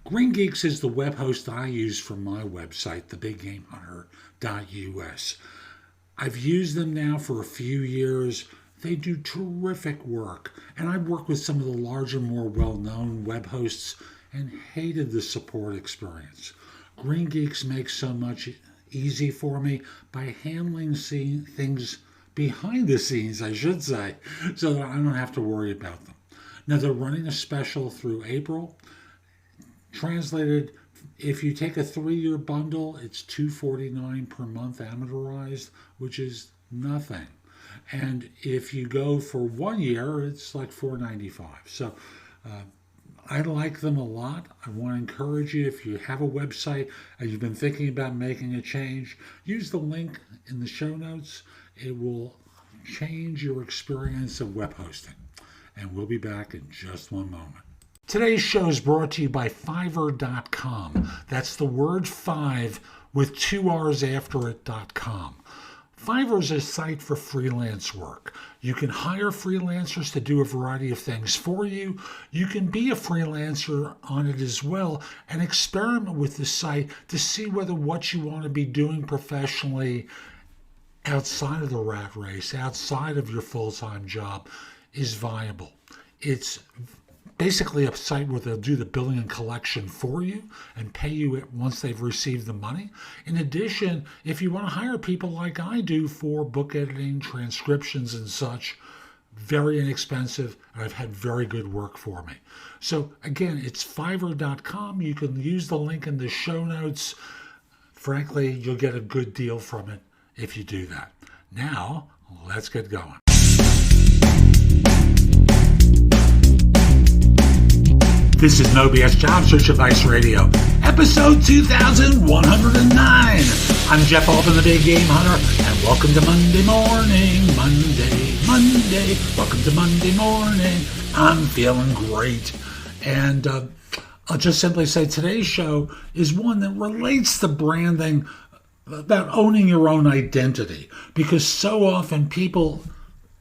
Green Geeks is the web host I use for my website, thebiggamehunter.us. I've used them now for a few years. They do terrific work, and I've worked with some of the larger, more well-known web hosts and hated the support experience. Green Geeks makes so much easy for me by handling things behind the scenes, I should say, so that I don't have to worry about them. Now, they're running a special through April. Translated, if you take a 3-year bundle, it's $249 per month amortized, which is nothing. And if you go for 1 year, it's like $495. So I like them a lot. I want to encourage you, if you have a website and you've been thinking about making a change, use the link in the show notes. It will change your experience of web hosting. And we'll be back in just one moment. Today's show is brought to you by Fiverr.com. That's the word 5 with 2 R's after it.com. Fiverr is a site for freelance work. You can hire freelancers to do a variety of things for you. You can be a freelancer on it as well and experiment with the site to see whether what you want to be doing professionally outside of the rat race, outside of your full-time job, is viable. It's basically a site where they'll do the billing and collection for you and pay you it once they've received the money. In addition, if you want to hire people like I do for book editing, transcriptions and such, very inexpensive, and I've had very good work for me. So again, it's Fiverr.com. You can use the link in the show notes. Frankly, you'll get a good deal from it if you do that. Now, let's get going. This is No BS Job Search Advice Radio, episode 2109. I'm Jeff Altman, the Big Game Hunter, and welcome to Monday morning, Monday. Welcome to Monday morning. I'm feeling great. And I'll just simply say today's show is one that relates to branding, about owning your own identity, because so often people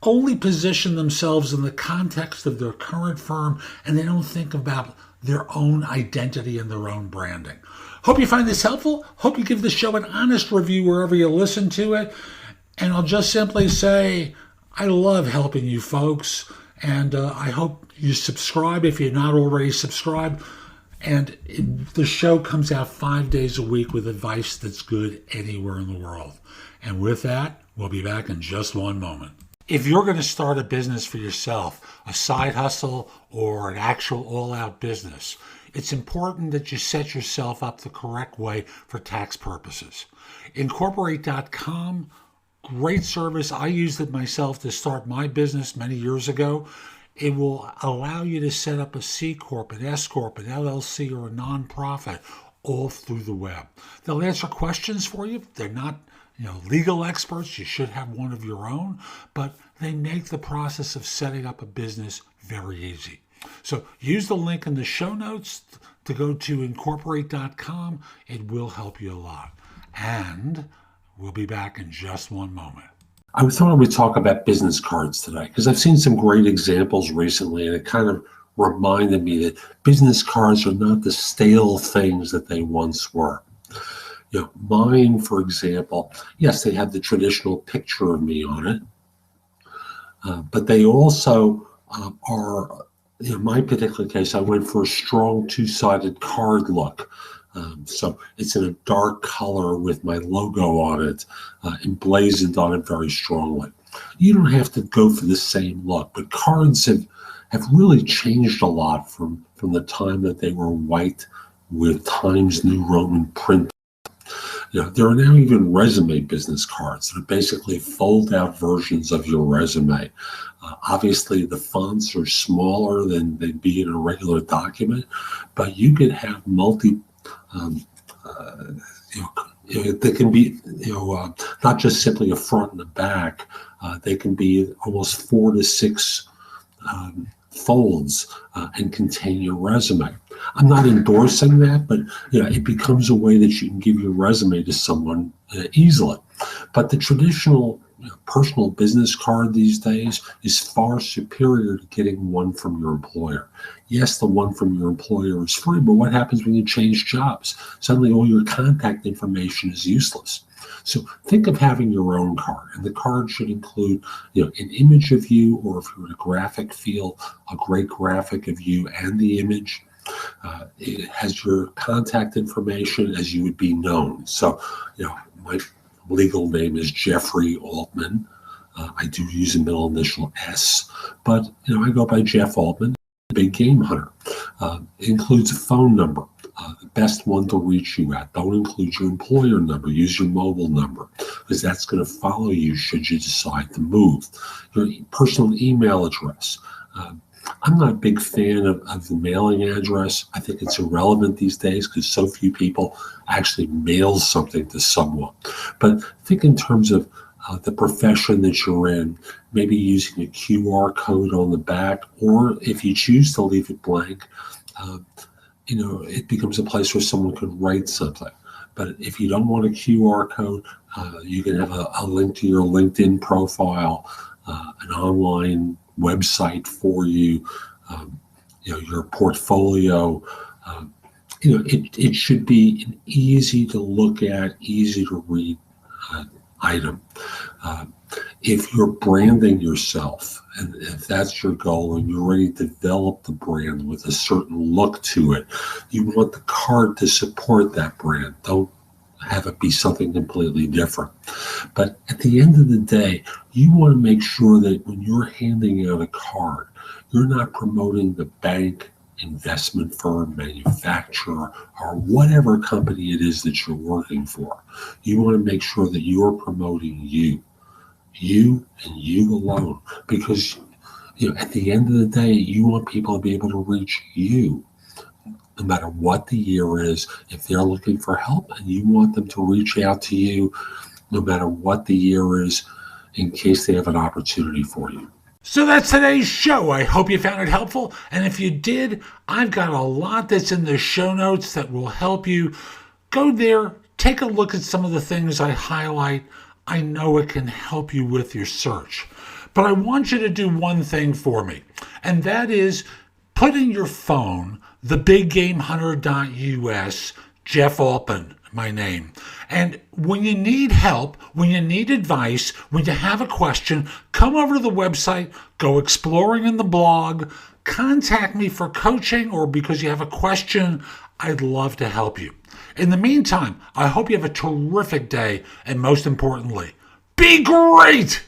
only position themselves in the context of their current firm, and they don't think about their own identity and their own branding. Hope you find this helpful. Hope you give the show an honest review wherever you listen to it. And I'll just simply say, I love helping you folks, and I hope you subscribe if you're not already subscribed. And the show comes out 5 days a week with advice that's good anywhere in the world. And with that, we'll be back in just one moment. If you're going to start a business for yourself, a side hustle or an actual all-out business, it's important that you set yourself up the correct way for tax purposes. Incorporate.com, great service. I used it myself to start my business many years ago. It will allow you to set up a C Corp, an S Corp, an LLC, or a nonprofit all through the web. They'll answer questions for you. They're not legal experts. You should have one of your own, but they make the process of setting up a business very easy. So use the link in the show notes to go to incorporate.com. It will help you a lot. And we'll be back in just one moment. I thought I would talk about business cards today because I've seen some great examples recently, and it kind of reminded me that business cards are not the stale things that they once were. Mine, for example, yes, they have the traditional picture of me on it, but they also are, in my particular case, I went for a strong two-sided card look. So it's in a dark color with my logo on it, emblazoned on it very strongly. You don't have to go for the same look, but cards have really changed a lot from the time that they were white with Times New Roman print. There are now even resume business cards that are basically fold-out versions of your resume. Obviously, the fonts are smaller than they'd be in a regular document, but you could have they can be, not just simply a front and a back. They can be almost 4 to 6 folds and contain your resume. I'm not endorsing that, but it becomes a way that you can give your resume to someone easily. But the traditional personal business card these days is far superior to getting one from your employer. Yes, the one from your employer is free, but what happens when you change jobs? Suddenly all your contact information is useless. So think of having your own card, and the card should include an image of you, or if you're in a graphic field, a great graphic of you and the image. It has your contact information as you would be known. So, my legal name is Jeffrey Altman. I do use a middle initial S, but I go by Jeff Altman, big game hunter. It includes a phone number, the best one to reach you at. Don't include your employer number. Use your mobile number, because that's going to follow you should you decide to move. Your personal email address. I'm not a big fan of the mailing address. I think it's irrelevant these days because so few people actually mail something to someone. But think in terms of the profession that you're in, maybe using a QR code on the back, or if you choose to leave it blank, it becomes a place where someone could write something. But if you don't want a QR code, you can have a link to your LinkedIn profile, an online website for you, your portfolio. It should be an easy to look at, easy to read item. If you're branding yourself, and if that's your goal, and you're ready to develop the brand with a certain look to it, you want the card to support that brand. Don't have it be something completely different. But at the end of the day, you want to make sure that when you're handing out a card, you're not promoting the bank, investment firm, manufacturer, or whatever company it is that you're working for. You want to make sure that you're promoting you and you alone, because at the end of the day, you want people to be able to reach you. No matter what the year is, if they're looking for help, and you want them to reach out to you, no matter what the year is, in case they have an opportunity for you. So that's today's show. I hope you found it helpful. And if you did, I've got a lot that's in the show notes that will help you. Go there, take a look at some of the things I highlight. I know it can help you with your search. But I want you to do one thing for me, and that is put in your phone thebiggamehunter.us, Jeff Altman, my name. And when you need help, when you need advice, when you have a question, come over to the website, go exploring in the blog, contact me for coaching or because you have a question. I'd love to help you. In the meantime, I hope you have a terrific day, and most importantly, be great!